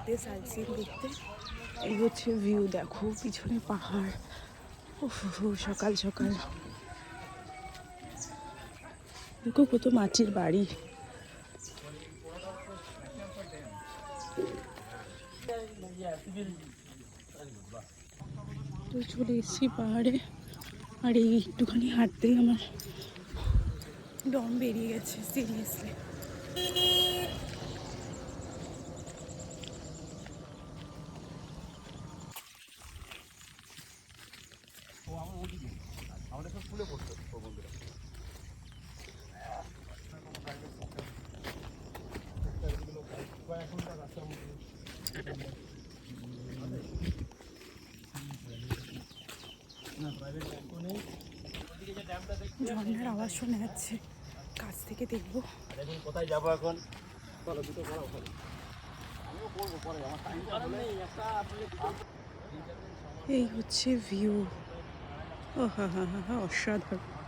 ঘুরতে, site scene দেখতে। এই হচ্ছে ভিউ, দেখো পিছনে পাহাড়। উফ, সকাল সকাল দেখো কত মাটির বাড়ি। তো চলে এসেছি পাহাড়ে, আর এই একটুখানি হাঁটতেই আমার দম বেরিয়ে গেছে সিরিয়াসলি। ঝর্ণার আওয়াজ শোনা যাচ্ছে, কাছ থেকে দেখবো। কোথায় যাবো এখন? এই হচ্ছে ভিউ। ও হা হা হা হা, অসাধারণ।